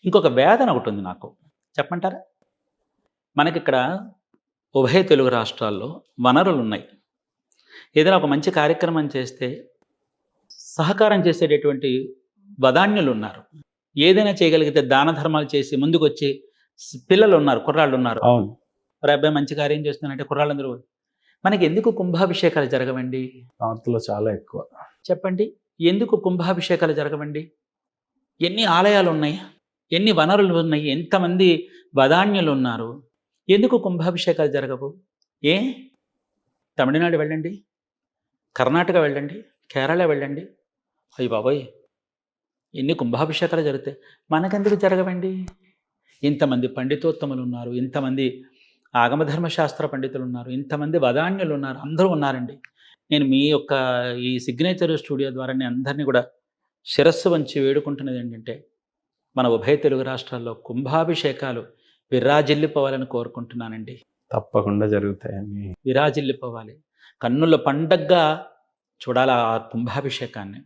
ఇంకొక వేదన ఒకటి ఉంది నాకు. చెప్పమంటారా? మనకిక్కడ ఉభయ తెలుగు రాష్ట్రాల్లో వనరులున్నాయి. ఏదైనా ఒక మంచి కార్యక్రమం చేస్తే సహకారం చేసేటటువంటి వదాన్యులున్నారు. ఏదైనా చేయగలిగితే దాన ధర్మాలు చేసి ముందుకొచ్చి పిల్లలున్నారు, కుర్రాళ్ళున్నారు. అవును. "ఒరేయ్ అబ్బాయి మంచి కార్యం చేస్తున్నానంటే" కుర్రాళ్ళందరూ మనకెందుకు కుంభాభిషేకాలు జరగవండి? నార్త్‌లో చాలా ఎక్కువ. చెప్పండి. ఎందుకు కుంభాభిషేకాలు జరగవండి? ఎన్ని ఆలయాలున్నాయి? ఎన్ని వనరులున్నాయి? ఎంతమంది వదాన్యులున్నారు? ఎందుకు కుంభాభిషేకాలు జరగవు? ఏ? తమిళనాడు వెళ్ళండి, కర్ణాటక వెళ్ళండి, కేరళ వెళ్ళండి. అయ్య బాబోయ్! ఎన్ని కుంభాభిషేకాలు జరుగుతాయి. మనకెందుకు జరగవండి? ఇంతమంది పండితోత్తములున్నారు, ఇంతమంది ఆగమధర్మశాస్త్ర పండితులున్నారు, ఇంతమంది వదాన్యులున్నారు, అందరూ ఉన్నారండి. నేను మీ యొక్క ఈ సిగ్నేచర్ స్టూడియో ద్వారా నేను అందరినీ కూడా శిరస్సు వంచి వేడుకుంటున్నది ఏంటంటే, మన ఉభయ తెలుగు రాష్ట్రాల్లో కుంభాభిషేకాలు విరాజిల్లిపోవాలని కోరుకుంటున్నానండి. తప్పకుండా జరుగుతాయని. విరాజిల్లిపోవాలి. కన్నుల పండగగా చూడాలి ఆ కుంభాభిషేకాన్ని.